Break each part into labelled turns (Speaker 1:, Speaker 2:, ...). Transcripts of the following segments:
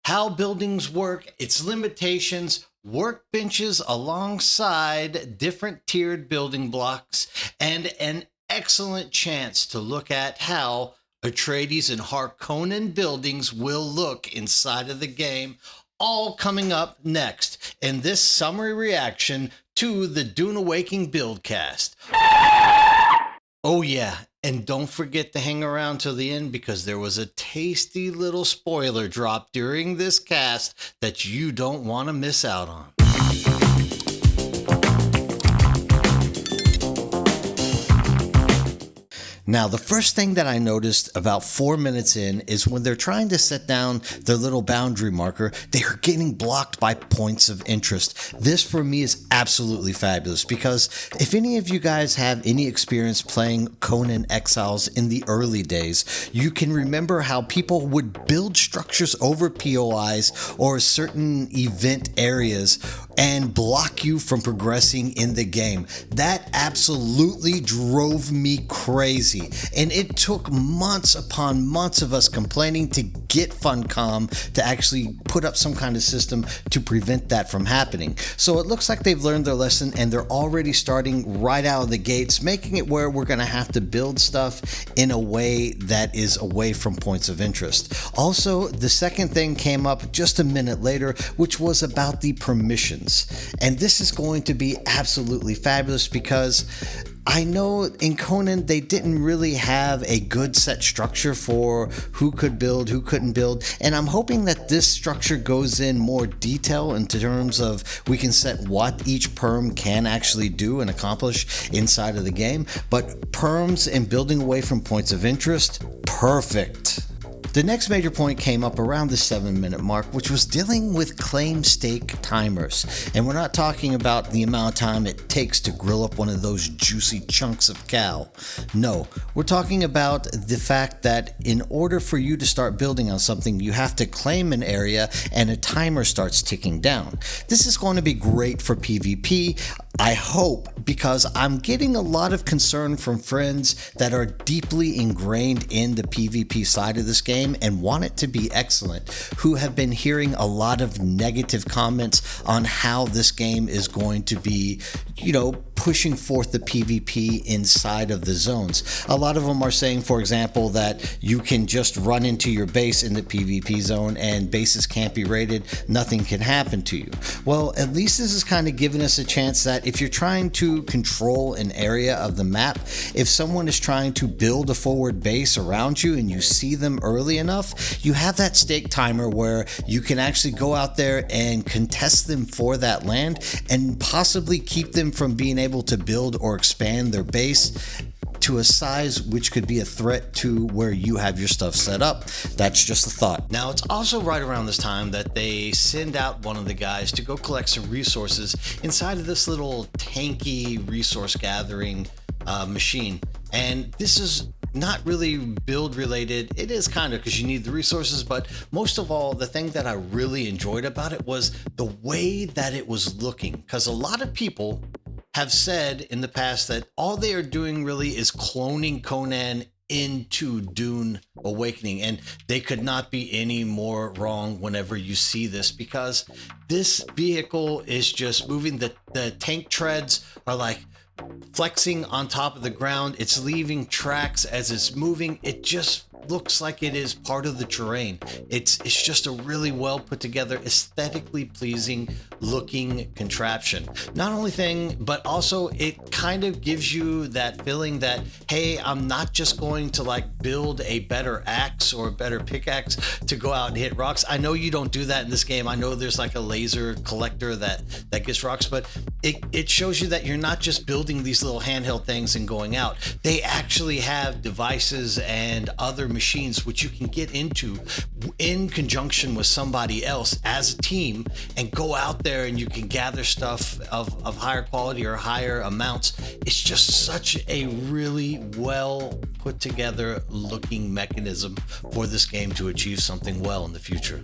Speaker 1: how buildings work, its limitations, workbenches alongside different tiered building blocks, and an excellent chance to look at how Atreides and Harkonnen buildings will look inside of the game, all coming up next in this summary reaction to the Dune Awakening Buildcast. Oh yeah, and don't forget to hang around till the end because there was a tasty little spoiler drop during this cast that you don't want to miss out on. Now, the first thing that I noticed about 4 minutes in is when they're trying to set down their little boundary marker, they are getting blocked by points of interest. This for me is absolutely fabulous because if any of you guys have any experience playing Conan Exiles in the early days, you can remember how people would build structures over POIs or certain event areas and block you from progressing in the game. That absolutely drove me crazy. And it took months upon months of us complaining to get Funcom to actually put up some kind of system to prevent that from happening. So it looks like they've learned their lesson and they're already starting right out of the gates, making it where we're going to have to build stuff in a way that is away from points of interest. Also, the second thing came up just a minute later, which was about the permissions. And this is going to be absolutely fabulous because I know in Conan they didn't really have a good set structure for who could build, who couldn't build, and I'm hoping that this structure goes in more detail in terms of we can set what each perm can actually do and accomplish inside of the game, but perms and building away from points of interest, perfect. The next major point came up around the 7-minute mark, which was dealing with claim stake timers. And we're not talking about the amount of time it takes to grill up one of those juicy chunks of cow. No, we're talking about the fact that in order for you to start building on something, you have to claim an area and a timer starts ticking down. This is going to be great for PvP, I hope, because I'm getting a lot of concern from friends that are deeply ingrained in the PvP side of this game and want it to be excellent, who have been hearing a lot of negative comments on how this game is going to be, pushing forth the PvP inside of the zones. A lot of them are saying, for example, that you can just run into your base in the PvP zone and bases can't be raided, nothing can happen to you. Well, at least this is kind of giving us a chance that if you're trying to control an area of the map, if someone is trying to build a forward base around you and you see them early enough, you have that stake timer where you can actually go out there and contest them for that land and possibly keep them from being able to build or expand their base to a size which could be a threat to where you have your stuff set up. That's just a thought. Now, it's also right around this time that they send out one of the guys to go collect some resources inside of this little tanky resource gathering machine. And this is not really build related. It is kind of because you need the resources, but most of all, the thing that I really enjoyed about it was the way that it was looking, because a lot of people have said in the past that all they are doing really is cloning Conan into Dune Awakening, and they could not be any more wrong whenever you see this, because this vehicle is just moving. The tank treads are like flexing on top of the ground. It's leaving tracks as it's moving. It just looks like it is part of the terrain. It's just a really well put together, aesthetically pleasing looking contraption. Not only thing, but also it kind of gives you that feeling that, hey, I'm not just going to like build a better axe or a better pickaxe to go out and hit rocks. I know you don't do that in this game. I know there's like a laser collector that gets rocks, but it shows you that you're not just building these little handheld things and going out. They actually have devices and other machines which you can get into in conjunction with somebody else as a team and go out there and you can gather stuff of higher quality or higher amounts. It's just such a really well put together looking mechanism for this game to achieve something well in the future.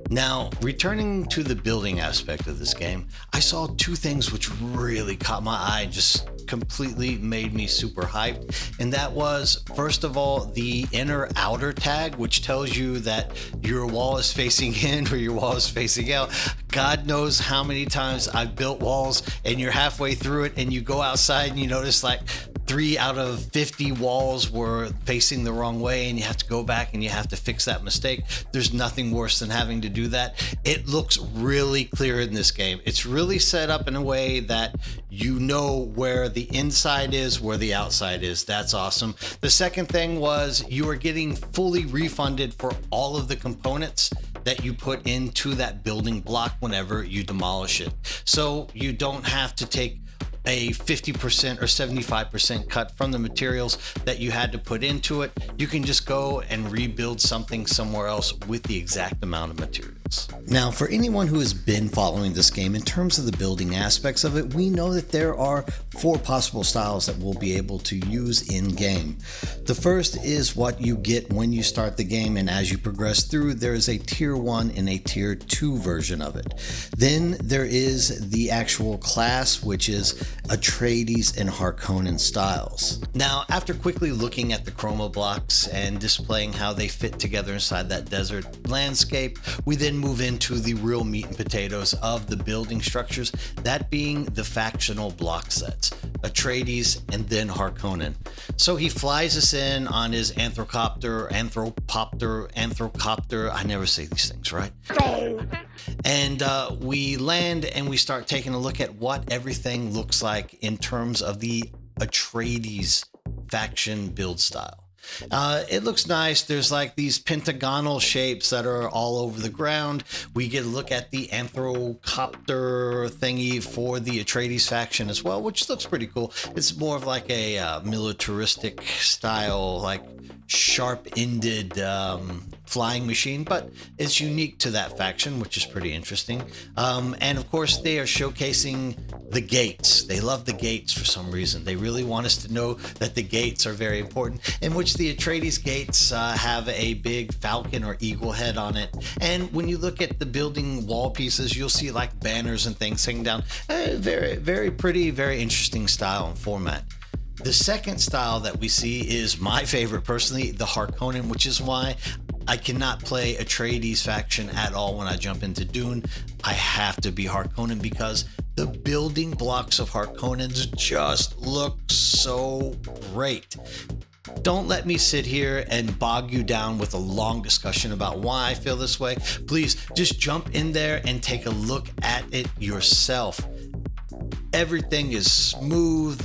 Speaker 1: Now, returning to the building aspect of this game, I saw two things which really caught my eye, just completely made me super hyped. And that was, first of all, the inner outer tag, which tells you that your wall is facing in or your wall is facing out. God knows how many times I've built walls and you're halfway through it and you go outside and you notice like 3 out of 50 walls were facing the wrong way and you have to go back and you have to fix that mistake. There's nothing worse than having to do that. It looks really clear in this game. It's really set up in a way that you know where the inside is, where the outside is. That's awesome. The second thing was you are getting fully refunded for all of the components that you put into that building block whenever you demolish it. So you don't have to take a 50% or 75% cut from the materials that you had to put into it. You can just go and rebuild something somewhere else with the exact amount of materials. Now, for anyone who has been following this game in terms of the building aspects of it, we know that there are 4 possible styles that we'll be able to use in game. The first is what you get when you start the game, and as you progress through, there is a tier 1 and a tier 2 version of it. Then there is the actual class, which is Atreides and Harkonnen styles. Now, after quickly looking at the chroma blocks and displaying how they fit together inside that desert landscape, we then move into the real meat and potatoes of the building structures, that being the factional block sets, Atreides and then Harkonnen. So he flies us in on his anthropopter, I never say these things right. And we land and we start taking a look at what everything looks like in terms of the Atreides faction build style. It looks nice. There's like these pentagonal shapes that are all over the ground. We get a look at the anthropopter thingy for the Atreides faction as well, which looks pretty cool. It's more of like a militaristic style, like sharp-ended flying machine, but it's unique to that faction, which is pretty interesting. And of course, they are showcasing the gates. They love the gates for some reason. They really want us to know that the gates are very important, in which the Atreides gates have a big falcon or eagle head on it. And when you look at the building wall pieces, you'll see like banners and things hanging down. Very, very pretty, very interesting style and format. The second style that we see is my favorite personally, the Harkonnen, which is why I cannot play Atreides faction at all when I jump into Dune. I have to be Harkonnen because the building blocks of Harkonnens just look so great. Don't let me sit here and bog you down with a long discussion about why I feel this way. Please just jump in there and take a look at it yourself. Everything is smooth.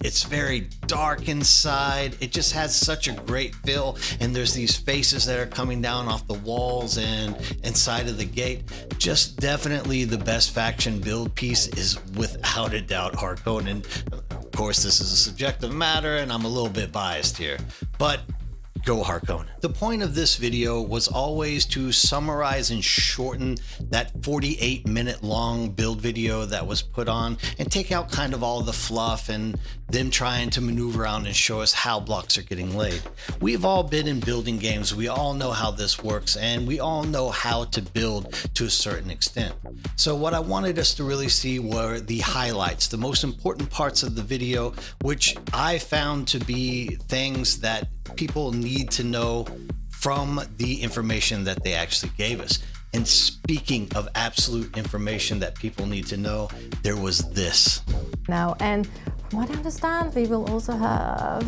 Speaker 1: It's very dark inside. It just has such a great feel. And there's these faces that are coming down off the walls and inside of the gate. Just definitely the best faction build piece is without a doubt Harkonnen. Of course, this is a subjective matter and I'm a little bit biased here, but go Harkonnen. The point of this video was always to summarize and shorten that 48-minute long build video that was put on and take out kind of all the fluff and them trying to maneuver around and show us how blocks are getting laid. We've all been in building games. We all know how this works and we all know how to build to a certain extent. So what I wanted us to really see were the highlights, the most important parts of the video, which I found to be things that people need to know from the information that they actually gave us. And speaking of absolute information that people need to know, there was this.
Speaker 2: Now, and from what I understand, we will also have,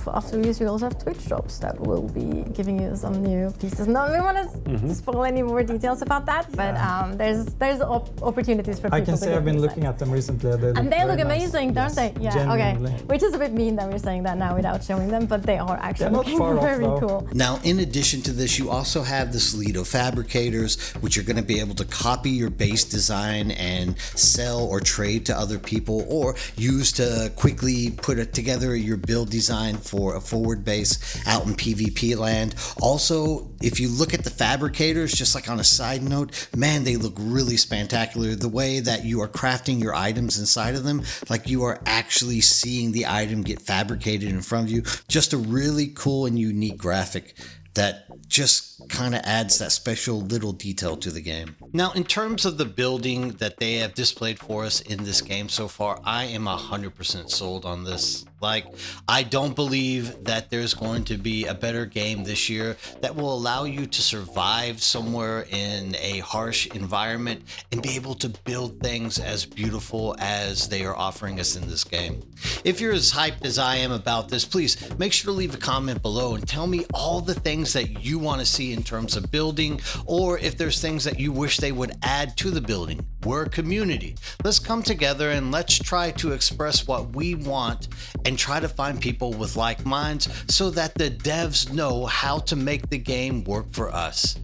Speaker 2: after release, we also have Twitch drops that will be giving you some new pieces. No, we want to spoil any more details about that, but there's opportunities for people.
Speaker 3: I can say I've been looking at them recently.
Speaker 2: And they look amazing,
Speaker 3: nice.
Speaker 2: don't they? Yeah,
Speaker 3: Genuinely.
Speaker 2: okay. Which is a bit mean that we're saying that now without showing them, but they are actually looking very cool.
Speaker 1: Now, in addition to this, you also have the Solido fabricators, which are going to be able to copy your base design and sell or trade to other people, or use to quickly put it together your build design for a forward base out in PvP land. Also, if you look at the fabricators, just like on a side note, man, they look really spectacular. The way that you are crafting your items inside of them, like you are actually seeing the item get fabricated in front of you. Just a really cool and unique graphic. that just kind of adds that special little detail to the game. Now, in terms of the building that they have displayed for us in this game so far, I am 100% sold on this. Like, I don't believe that there's going to be a better game this year that will allow you to survive somewhere in a harsh environment and be able to build things as beautiful as they are offering us in this game. If you're as hyped as I am about this, please make sure to leave a comment below and tell me all the things that you want to see in terms of building, or if there's things that you wish they would add to the building. We're a community. Let's come together and let's try to express what we want and try to find people with like minds so that the devs know how to make the game work for us.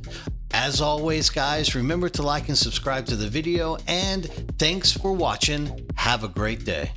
Speaker 1: As always, guys, remember to like and subscribe to the video, and thanks for watching. Have a great day.